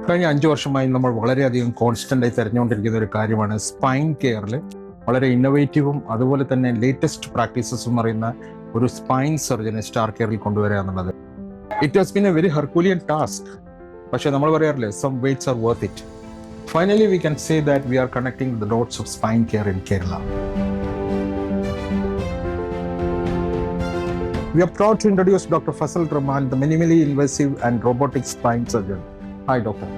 കഴിഞ്ഞ 5 വർഷമായി നമ്മൾ വളരെയധികം കോൺസ്റ്റൻ്റായി തിരഞ്ഞുകൊണ്ടിരിക്കുന്ന ഒരു കാര്യമാണ് സ്പൈൻ കെയറിൽ വളരെ ഇന്നോവേറ്റീവും അതുപോലെ തന്നെ ലേറ്റസ്റ്റ് പ്രാക്ടീസസും അറിയുന്ന ഒരു സ്പൈൻ സർജനെ സ്റ്റാർ കെയറിൽ കൊണ്ടുവരിക എന്നുള്ളത്. It has been a very herculean task. പക്ഷേ നമ്മൾ പറയാറില്ലേ, some waits are worth it. Finally we can say that we are connecting the dots of spine care in Kerala. We are proud to introduce Dr. Faisal Rahman, the minimally invasive and robotic spine surgeon. Hi, doctor.